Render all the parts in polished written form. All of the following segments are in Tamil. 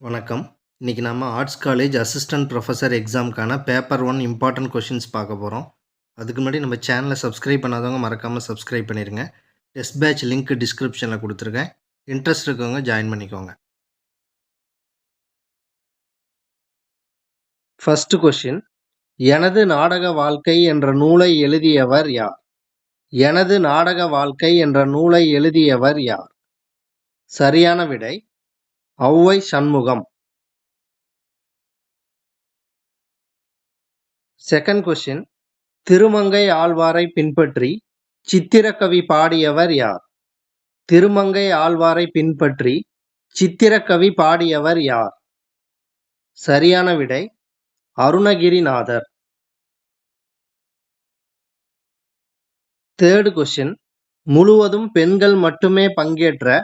வணக்கம். இன்னைக்கு நம்ம ஆர்ட்ஸ் காலேஜ் அசிஸ்டன்ட் ப்ரொஃபசர் எக்ஸாம்க்கான பேப்பர் 1 இம்பார்ட்டன்ட் கொஷின்ஸ் பார்க்க போகிறோம். அதுக்கு முன்னாடி நம்ம சேனலை சப்ஸ்கிரைப் பண்ணாதவங்க மறக்காமல் சப்ஸ்கிரைப் பண்ணிடுங்க. டெஸ்ட் பேட்ச் லிங்க் டிஸ்கிரிப்ஷனில் கொடுத்துருக்கேன். இன்ட்ரெஸ்ட் இருக்கவங்க ஜாயின் பண்ணிக்கோங்க. ஃபர்ஸ்ட் கொஷின், எனது நாடக வாழ்க்கை என்ற நூலை எழுதியவர் யார்? எனது நாடக வாழ்க்கை என்ற நூலை எழுதியவர் யார்? சரியான விடை ஔவை சண்முகம். செகண்ட் கொஷின், திருமங்கை ஆழ்வாரை பின்பற்றி சித்திரக்கவி பாடியவர் யார்? திருமங்கை ஆழ்வாரை பின்பற்றி சித்திரக்கவி பாடியவர் யார்? சரியான விடை அருணகிரிநாதர். தேர்ட் கொஸ்டின், முழுவதும் பெண்கள் மட்டுமே பங்கேற்ற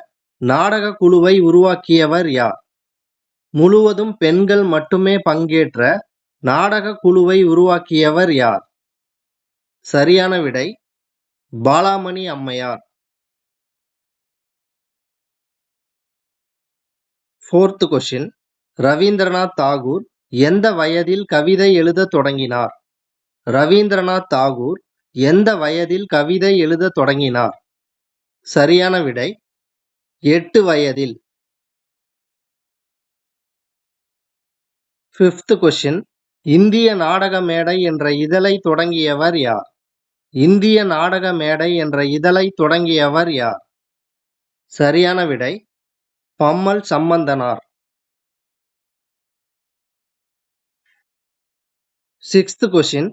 நாடக குழுவை உருவாக்கியவர் யார்? முழுவதும் பெண்கள் மட்டுமே பங்கேற்ற நாடக குழுவை உருவாக்கியவர் யார்? சரியான விடை பாலாமணி அம்மையார். ஃபோர்த் கொஸ்டின், ரவீந்திரநாத் தாகூர் எந்த வயதில் கவிதை எழுதத் தொடங்கினார்? ரவீந்திரநாத் தாகூர் எந்த வயதில் கவிதை எழுதத் தொடங்கினார்? சரியான விடை 8 வயதில். ஃபிஃப்த் கொஸ்டின், இந்திய நாடக மேடை என்ற இதழை தொடங்கியவர் யார்? இந்திய நாடக மேடை என்ற இதழை தொடங்கியவர் யார்? சரியான விடை பம்மல் சம்பந்தனார். சிக்ஸ்த் கொஸ்டின்,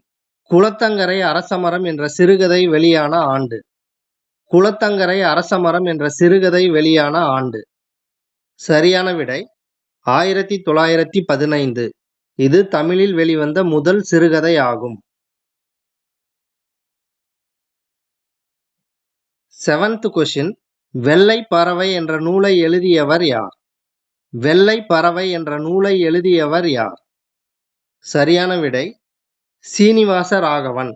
குளத்தங்கரை அரசமரம் என்ற சிறுகதை வெளியான ஆண்டு? குளத்தங்கரை அரசமரம் என்ற சிறுகதை வெளியான ஆண்டு? சரியான விடை 1915. இது தமிழில் வெளிவந்த முதல் சிறுகதை ஆகும். செவன்த் கொஸ்டின், வெள்ளை பறவை என்ற நூலை எழுதியவர் யார்? வெள்ளை பறவை என்ற நூலை எழுதியவர் யார்? சரியான விடை சீனிவாச ராகவன்.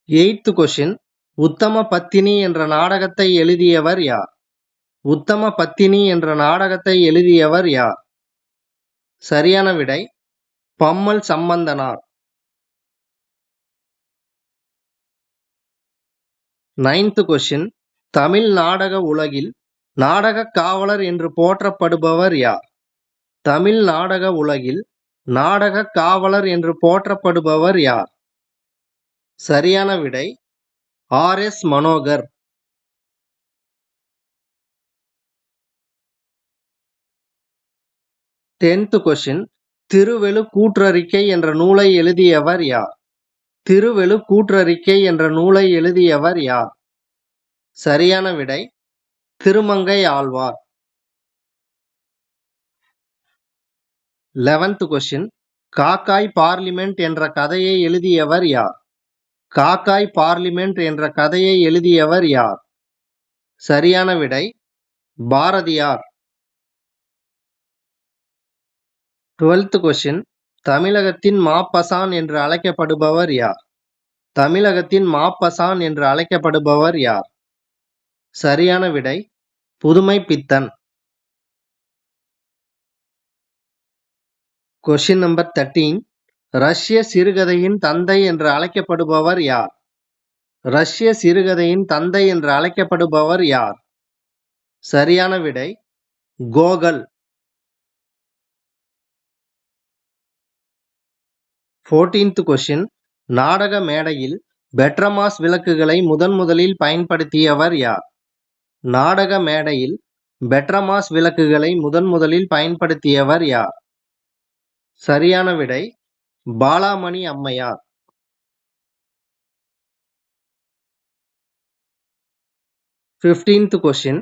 எய்த் கொஸ்டின், உத்தம பத்தினி என்ற நாடகத்தை எழுதியவர் யார்? உத்தம பத்தினி என்ற நாடகத்தை எழுதியவர் யார்? சரியான விடை பம்மல் சம்பந்தனார். நைன்த் கொஸ்டின், தமிழ் நாடக உலகில் நாடக காவலர் என்று போற்றப்படுபவர் யார்? தமிழ் நாடக உலகில் நாடக காவலர் என்று போற்றப்படுபவர் யார்? சரியான விடை RS மனோகர். டென்த் கொஸ்டின், திருவெழு கூற்றறிக்கை என்ற நூலை எழுதியவர் யார்? திருவெழு கூற்றறிக்கை என்ற நூலை எழுதியவர் யார்? சரியான விடை திருமங்கை ஆழ்வார். 11th கொஸ்டின், காக்காய் பார்லிமெண்ட் என்ற கதையை எழுதியவர் யார்? காக்காய் பார்லிமெண்ட் என்ற கதையை எழுதியவர் யார்? சரியான விடை பாரதியார். 12th கொஸ்டின், தமிழகத்தின் மாப்பசான் என்று அழைக்கப்படுபவர் யார்? தமிழகத்தின் மாப்பசான் என்று அழைக்கப்படுபவர் யார்? சரியான விடை புதுமை பித்தன். கொஸ்டின் நம்பர் 13, ரஷ்ய சிறுகதையின் தந்தை என்று அழைக்கப்படுபவர் யார்? ரஷ்ய சிறுகதையின் தந்தை என்று அழைக்கப்படுபவர் யார்? சரியான விடை கோகல். 14th கொஸ்டின், நாடக மேடையில் பெட்ரமாஸ் விளக்குகளை முதலில் பயன்படுத்தியவர் யார்? நாடக மேடையில் பெட்ரமாஸ் விளக்குகளை முதலில் பயன்படுத்தியவர் யார்? சரியான விடை பாலாமணி அம்மையார். 15th கொஸ்டின்,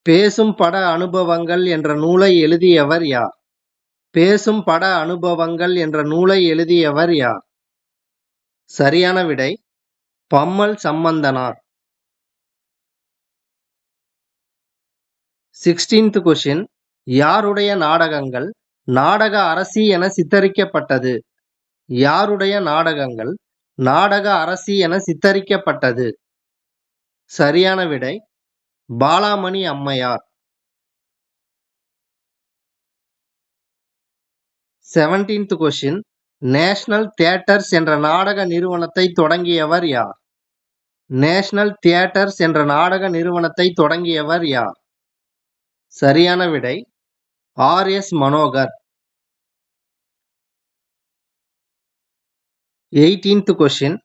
பேசும் பட அனுபவங்கள் என்ற நூலை எழுதியவர் யார்? பேசும் பட அனுபவங்கள் என்ற நூலை எழுதியவர் யார்? சரியான விடை பம்மல் சம்பந்தனார். 16th கொஸ்டின், யாருடைய நாடகங்கள் நாடக அரசி என சித்தரிக்கப்பட்டது? யாருடைய நாடகங்கள் நாடக அரசி என சித்தரிக்கப்பட்டது? சரியான விடை பாலாமணி அம்மையார். 17th question. நேஷனல் தியேட்டர்ஸ் என்ற நாடக நிறுவனத்தை தொடங்கியவர் யார்? நேஷனல் தியேட்டர்ஸ் என்ற நாடக நிறுவனத்தை தொடங்கியவர் யார்? சரியான விடை RS. Manohar. 18th question.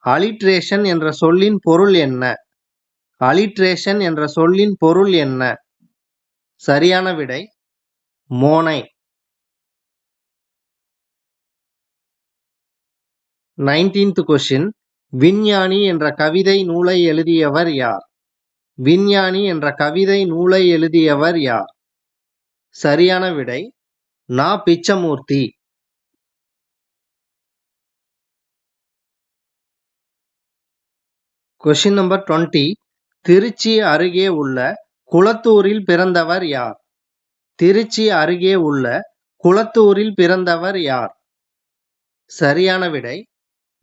Alliteration என்ற சொல்லின் பொருள் என்ன? அலிட்ரேஷன் என்ற சொல்லின் பொருள் என்ன? சரியான விடை மோனை. 19th question. விஞ்ஞானி என்ற கவிதை நூலை எழுதியவர் யார்? விஞ்ஞானி என்ற கவிதை நூலை எழுதியவர் யார்? சரியான விடை நா. பிச்சமூர்த்தி. Question number 20. திருச்சி அருகே உள்ள குளத்தூரில் பிறந்தவர் யார்? திருச்சி அருகே உள்ள குளத்தூரில் பிறந்தவர் யார்? சரியான விடை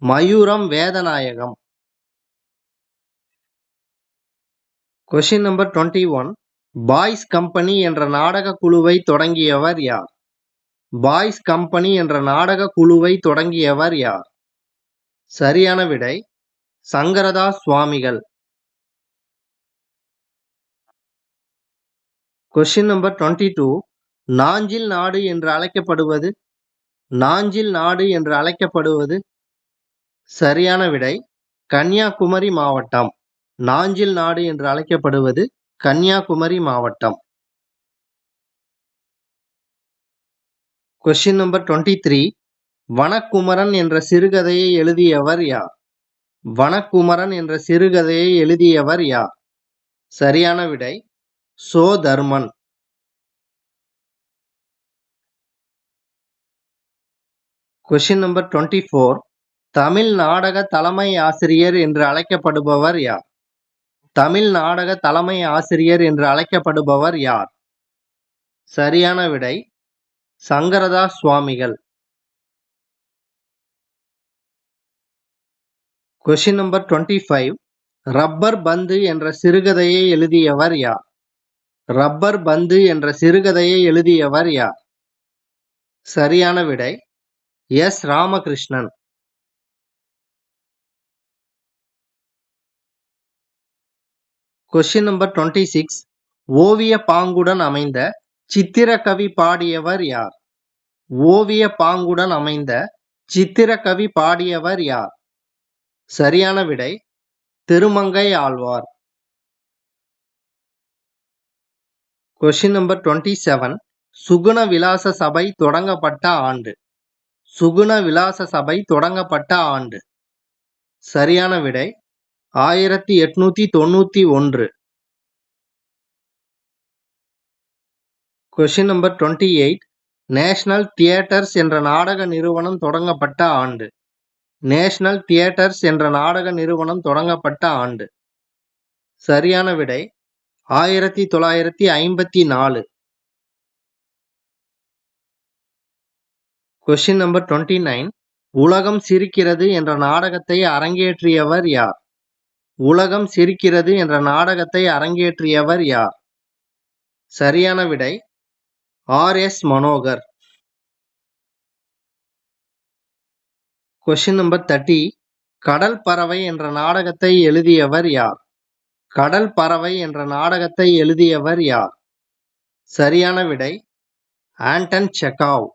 Mayuram Vedanayagam. Question number 21. Boys company என்ற நாடக குழுவை தொடங்கியவர் யார்? பாய்ஸ் கம்பெனி என்ற நாடக குழுவை தொடங்கியவர் யார்? சரியான விடை சங்கரதாஸ் சுவாமிகள். Question number 22. நாஞ்சில் நாடு என்று அழைக்கப்படுவது? நாஞ்சில் நாடு என்று அழைக்கப்படுவது? சரியான விடை கன்னியாகுமரி மாவட்டம். நாஞ்சில் நாடு என்று அழைக்கப்படுவது கன்னியாகுமரி மாவட்டம். Question number 23. வனக்குமரன் என்ற சிறுகதையை எழுதியவர் யார்? வனக்குமரன் என்ற சிறுகதையை எழுதியவர் யார்? சரியான விடை so Dharman. Question number 24. Tamil நாடக தலைமை ஆசிரியர் என்று அழைக்கப்படுபவர் யார்? தமிழ் நாடக தலைமை ஆசிரியர் என்று அழைக்கப்படுபவர் யார்? சரியான விடை சங்கரதாஸ் சுவாமிகள். Question number 25. ரப்பர் பந்து என்ற சிறுகதையை எழுதியவர் யார்? ரப்பர் பந்து என்ற சிறுகதையை எழுதியவர் யார்? சரியான விடை எஸ். ராமகிருஷ்ணன். Question number 26. ஓவிய பாங்குடன் அமைந்த சித்திரக்கவி பாடியவர் யார்? ஓவிய பாங்குடன் அமைந்த சித்திரக்கவி பாடியவர் யார்? சரியான விடை திருமங்கை ஆழ்வார். Question number 27. சுகுண விலாச சபை தொடங்கப்பட்ட ஆண்டு? சுகுண விலாச சபை தொடங்கப்பட்ட ஆண்டு? சரியான விடை 1891. Question number 28. நேஷனல் தியேட்டர்ஸ் என்ற நாடக நிறுவனம் தொடங்கப்பட்ட ஆண்டு? நேஷனல் தியேட்டர்ஸ் என்ற நாடக நிறுவனம் தொடங்கப்பட்ட ஆண்டு? சரியான விடை 1954. Question number 29. உலகம் சிரிக்கிறது என்ற நாடகத்தை அரங்கேற்றியவர் யார்? உலகம் சிரிக்கிறது என்ற நாடகத்தை அரங்கேற்றியவர் யார்? சரியான விடை ஆர்.எஸ். மனோகர். Question number 30. கடல் பறவை என்ற நாடகத்தை எழுதியவர் யார்? கடல் பறவை என்ற நாடகத்தை எழுதியவர் யார்? சரியான விடை ஆண்டன் செகாவ்.